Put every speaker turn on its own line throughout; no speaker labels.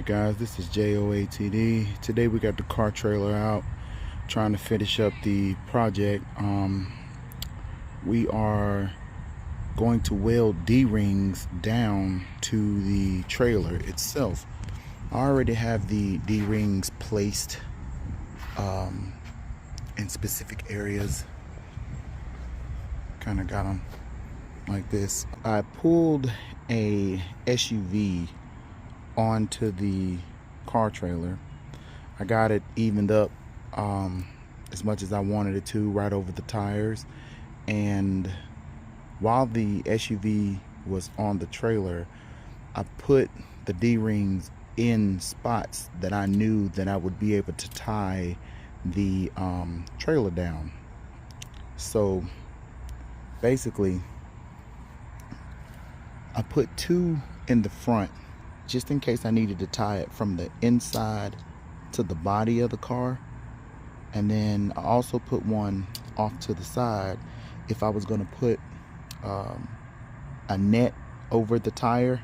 guys? This is JOATD. Today we got the car trailer out trying to finish up the project. We are going to weld D-rings down to the trailer itself. I already have the D-rings placed in specific areas. Kind of got them like this. I pulled a SUV onto the car trailer. I got it evened up as much as I wanted it to, right over the tires. And while the SUV was on the trailer, I put the D-rings in spots that I knew that I would be able to tie the trailer down. So basically, I put two in the front just in case I needed to tie it from the inside to the body of the car. And then I also put one off to the side if I was going to put a net over the tire.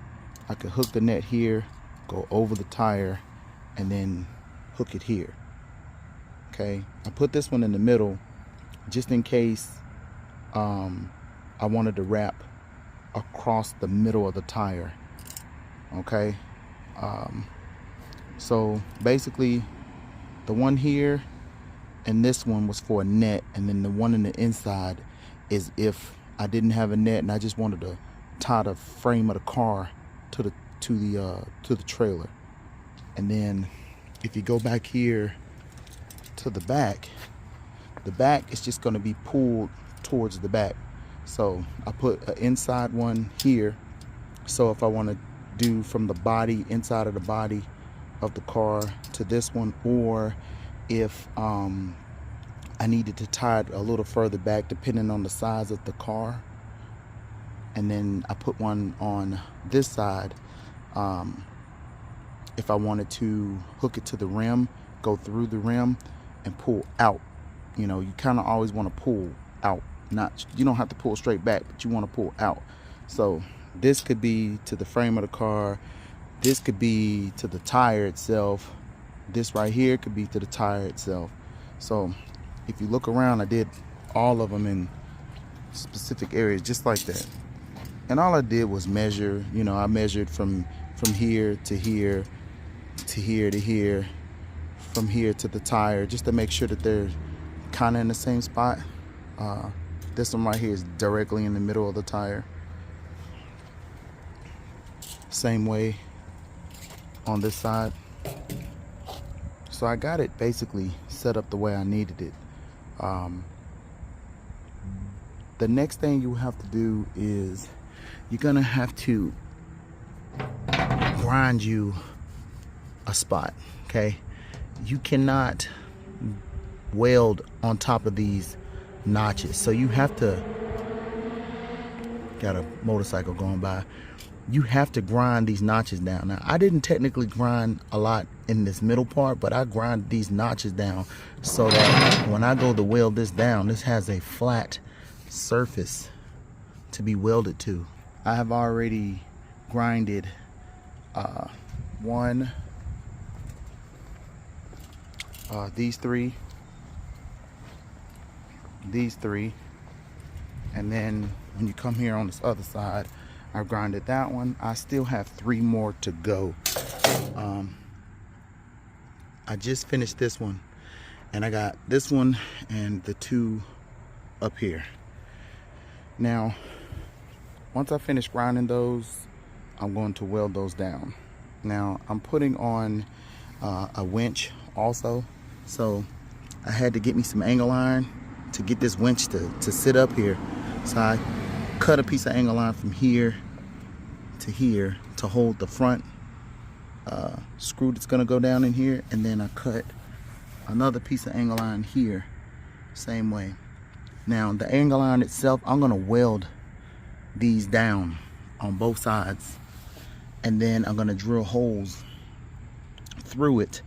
I could hook the net here, go over the tire, and then hook it here. Okay, I put this one in the middle just in case I wanted to wrap across the middle of the tire. Okay, so basically the one here and this one was for a net, and then the one in the inside is if I didn't have a net and I just wanted to tie the frame of the car to the trailer. And then if you go back here to the back is just going to be pulled towards the back. So I put an inside one here, so if I want to do from the body, inside of the body of the car to this one, or if I needed to tie it a little further back depending on the size of the car. And then I put one on this side if I wanted to hook it to the rim, go through the rim and pull out. You know, you kind of always want to pull out. You don't have to pull straight back, but you want to pull out. So this could be to the frame of the car, this could be to the tire itself, this right here could be to the tire itself. So if you look around, I did all of them in specific areas just like that. And all I did was measure. You know, I measured from here to here to here to here, from here to the tire, just to make sure that they're kind of in the same spot. This one right here is directly in the middle of the tire. Same way on this side. So I got it basically set up the way I needed it. The next thing you have to do is you're gonna have to grind you a spot. Okay, you cannot weld on top of these notches, so you have to, got a motorcycle going by, you have to grind these notches down. Now I didn't technically grind a lot in this middle part, but I grind these notches down so that when I go to weld this down, this has a flat surface to be welded to. I have already grinded these three, and then when you come here on this other side, I grinded that one. I still have 3 more to go. I just finished this one, and I got this one and the 2 up here. Now once I finish grinding those, I'm going to weld those down. Now I'm putting on a winch also, so I had to get me some angle iron to get this winch to sit up here. So I cut a piece of angle iron from here to here to hold the front screw that's gonna go down in here, and then I cut another piece of angle iron here, same way. Now the angle iron itself, I'm gonna weld these down on both sides, and then I'm gonna drill holes through it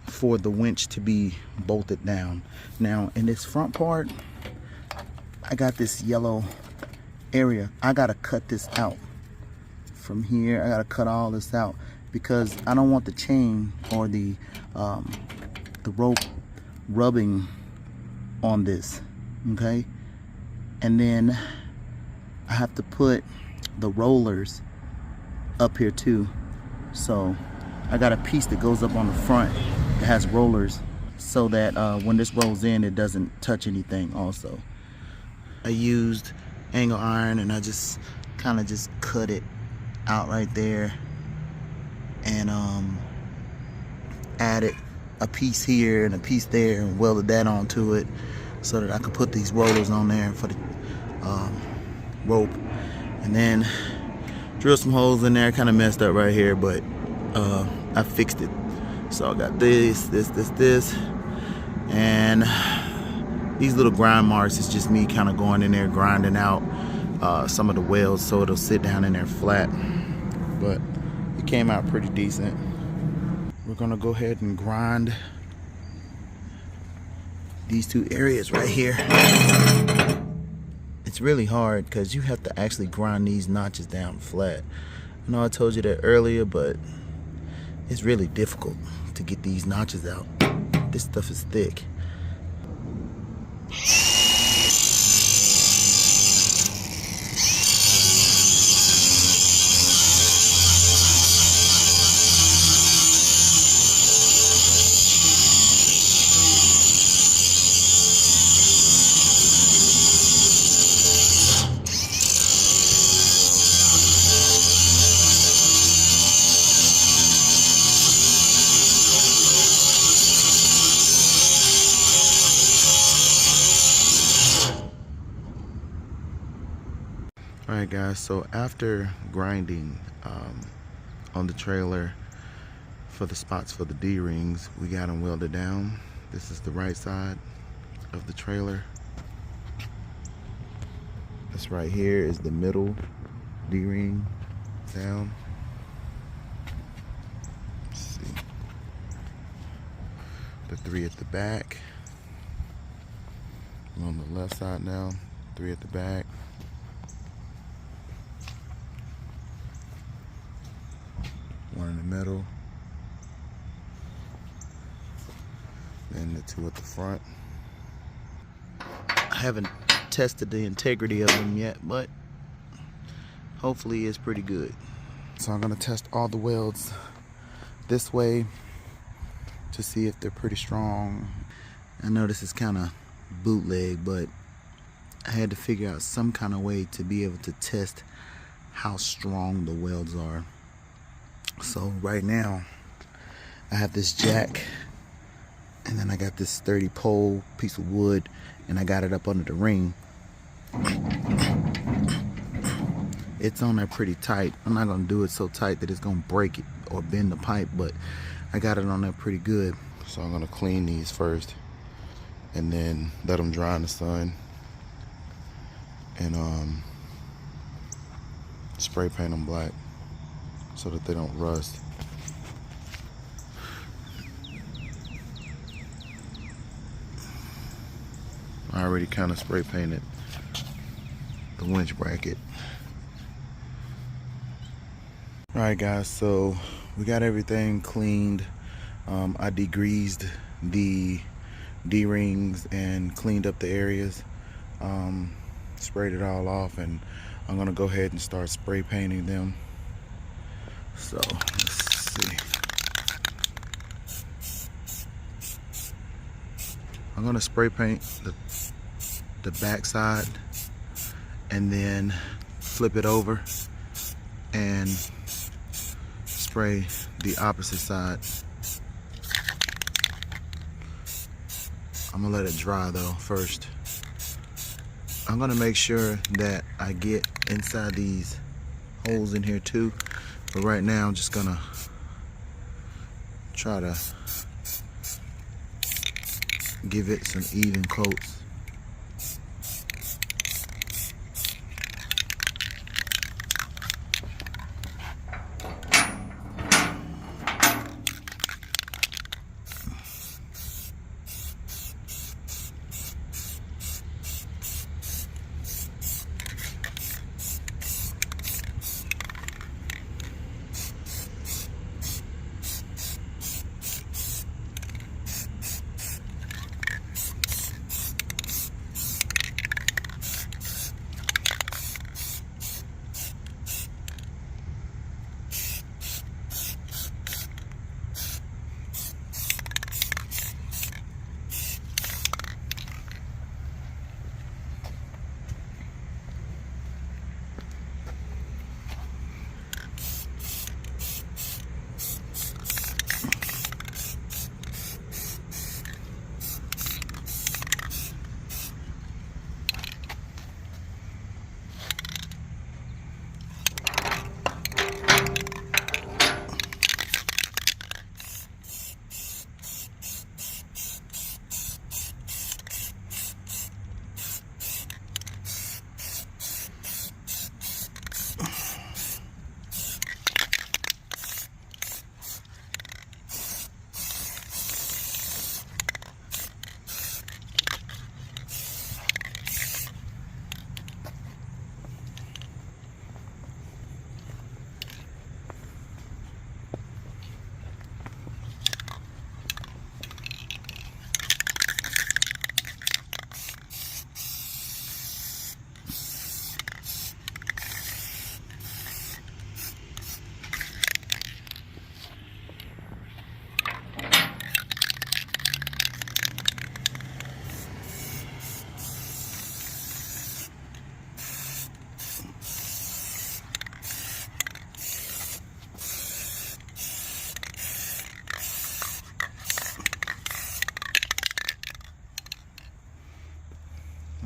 for the winch to be bolted down. Now in this front part, I got this yellow area. I gotta cut this out from here. I gotta cut all this out, because I don't want the chain or the rope rubbing on this, okay? And then I have to put the rollers up here too. So I got a piece that goes up on the front that has rollers so that when this rolls in, it doesn't touch anything also. I used angle iron and I just kind of just cut it out right there and added a piece here and a piece there and welded that onto it so that I could put these rollers on there for the rope, and then drill some holes in there. Kind of messed up right here, but I fixed it. So I got this, and these little grind marks is just me kind of going in there grinding out some of the welds so it'll sit down in there flat. But it came out pretty decent. We're gonna go ahead and grind these two areas right here. It's really hard because you have to actually grind these notches down flat. I know I told you that earlier, but it's really difficult to get these notches out. This stuff is thick. Alright guys, so after grinding on the trailer for the spots for the D-rings, we got them welded down. This is the right side of the trailer. This right here is the middle D-ring down. Let's see. The 3 at the back. I'm on the left side now, 3 at the back. One in the middle, and the 2 at the front. I haven't tested the integrity of them yet, but hopefully it's pretty good. So I'm gonna test all the welds this way to see if they're pretty strong. I know this is kind of bootleg, but I had to figure out some kind of way to be able to test how strong the welds are. So right now I have this jack, and then I got this sturdy pole piece of wood, and I got it up under the ring. It's on there pretty tight. I'm not gonna do it so tight that it's gonna break it or bend the pipe, but I got it on there pretty good. So I'm gonna clean these first and then let them dry in the sun, and spray paint them black so that they don't rust. I already kind of spray painted the winch bracket. Alright guys, so we got everything cleaned. I degreased the D-rings and cleaned up the areas. Sprayed it all off, and I'm gonna go ahead and start spray painting them. So let's see. I'm gonna spray paint the back side and then flip it over and spray the opposite side. I'm gonna let it dry though first. I'm gonna make sure that I get inside these holes in here too. But right now, I'm just gonna try to give it some even coats.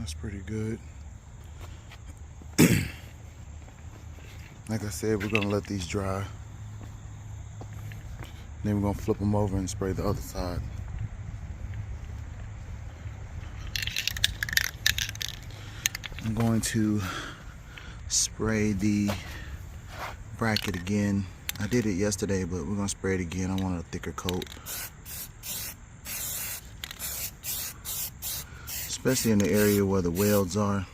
That's pretty good. Like I said, we're gonna let these dry. Then we're gonna flip them over and spray the other side. I'm going to spray the bracket again. I did it yesterday, but we're gonna spray it again. I want a thicker coat. Especially in the area where the welds are.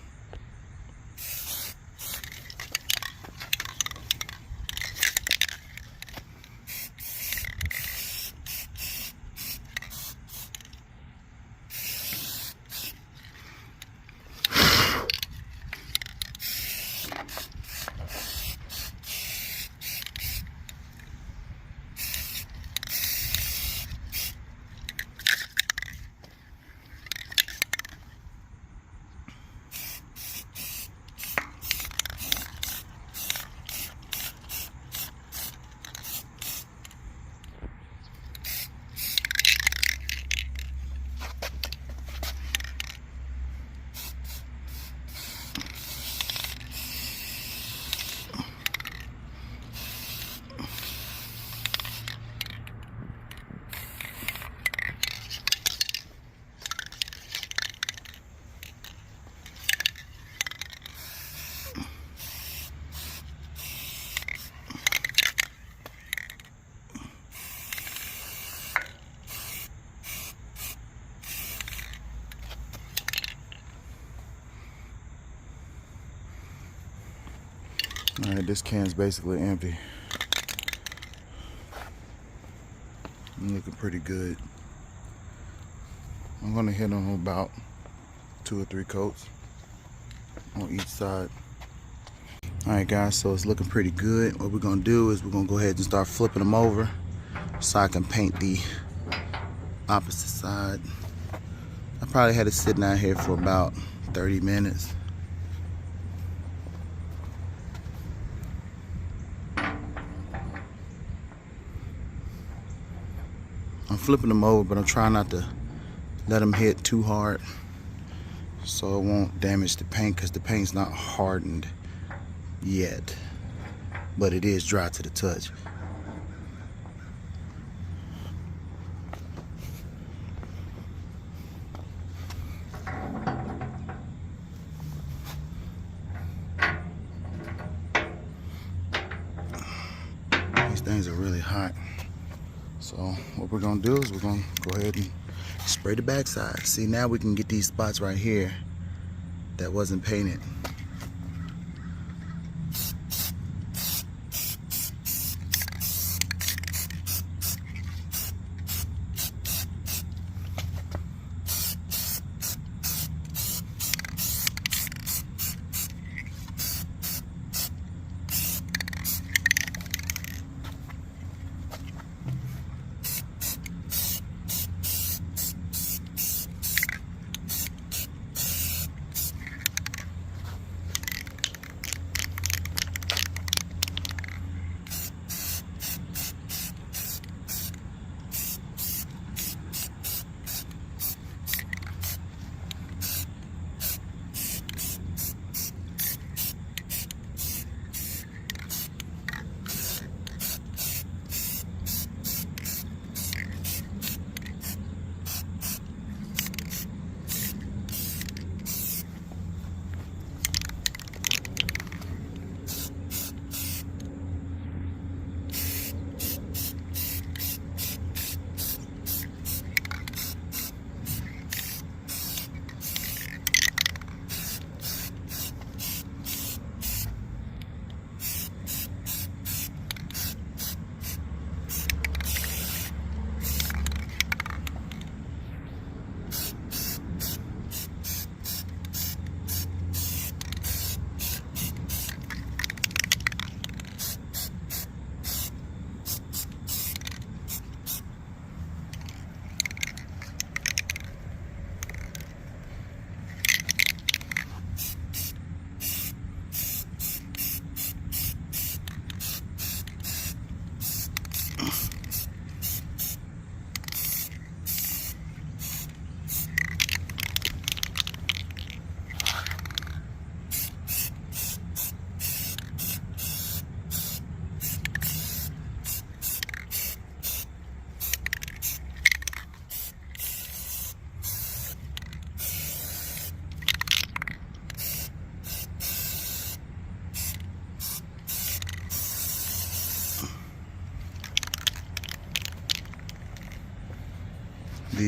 All right, this can's basically empty. I'm looking pretty good. I'm gonna hit on about 2 or 3 coats on each side. All right, guys, so it's looking pretty good. What we're gonna do is we're gonna go ahead and start flipping them over so I can paint the opposite side. I probably had it sitting out here for about 30 minutes. I'm flipping them over, but I'm trying not to let them hit too hard so it won't damage the paint, because the paint's not hardened yet, but it is dry to the touch. These things are really hot. So what we're gonna do is we're gonna go ahead and spray the backside. See, now we can get these spots right here that wasn't painted.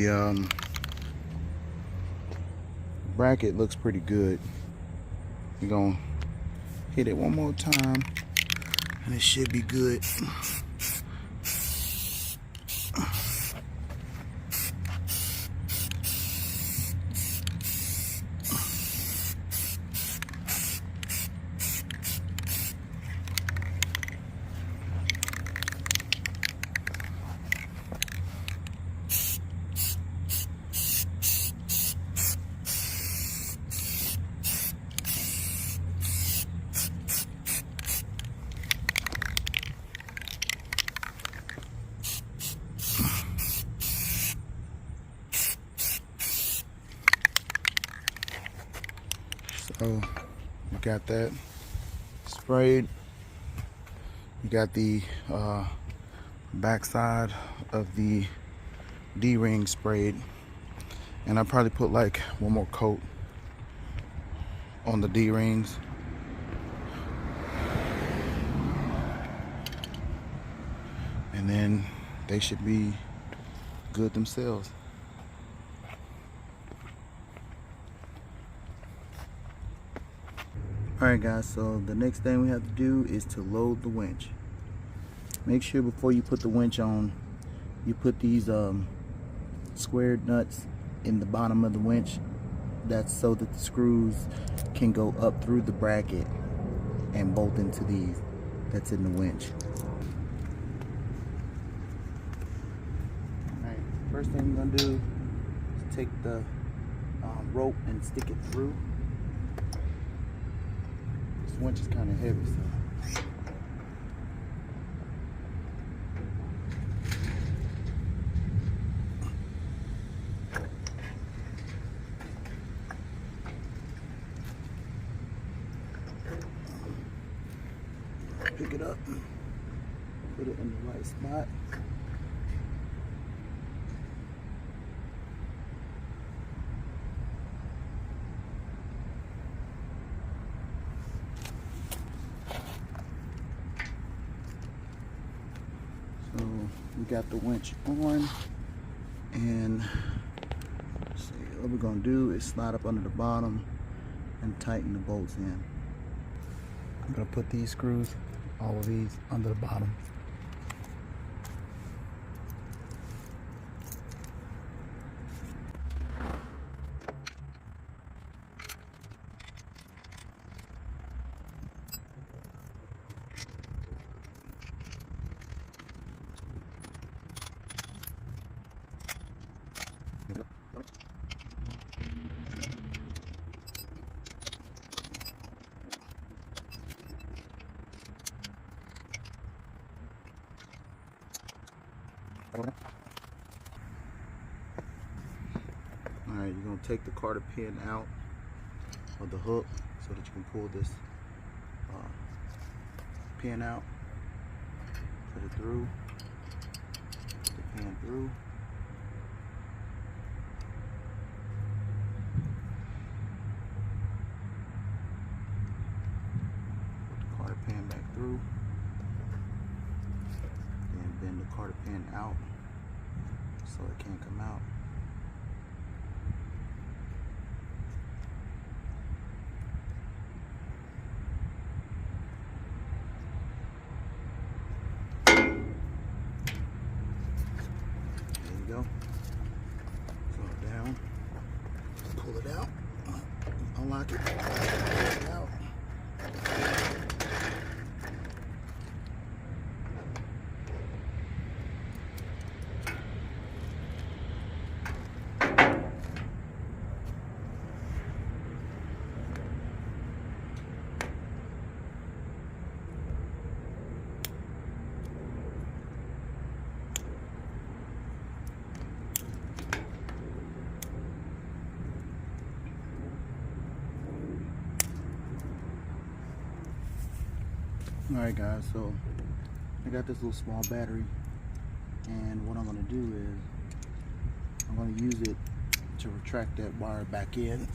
The bracket looks pretty good. We're gonna hit it one more time and it should be good. So we got that sprayed. We got the backside of the D-ring sprayed, and I probably put like one more coat on the D-rings. And then they should be good themselves. Alright guys, so the next thing we have to do is to load the winch. Make sure before you put the winch on, you put these squared nuts in the bottom of the winch. That's so that the screws can go up through the bracket and bolt into these that's in the winch. Alright, first thing we're going to do is take the rope and stick it through. This winch is kind of heavy, so pick it up, put it in the right spot. So we got the winch on, and let's see, what we're gonna do is slide up under the bottom and tighten the bolts in. I'm gonna put these screws, all of these, under the bottom. Alright, you're going to take the carter pin out of the hook so that you can pull this pin out, put it through, put the pin through, put the carter pin back through, then bend the carter pin out so it can't come out. Go. Throw it down. Pull it out. Unlock it. Pull it out. Alright guys, so I got this little small battery, and what I'm going to do is I'm going to use it to retract that wire back in.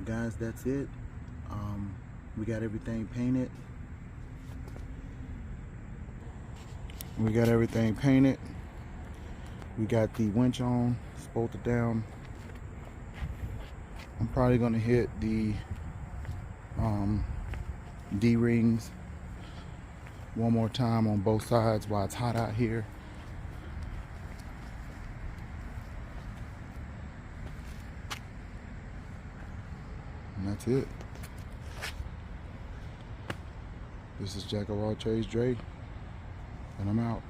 guys, that's it. We got everything painted. We got the winch on, it's bolted down. I'm probably gonna hit the D-rings one more time on both sides while it's hot out here. And that's it. This is Jack of all trades, Dre, and I'm out.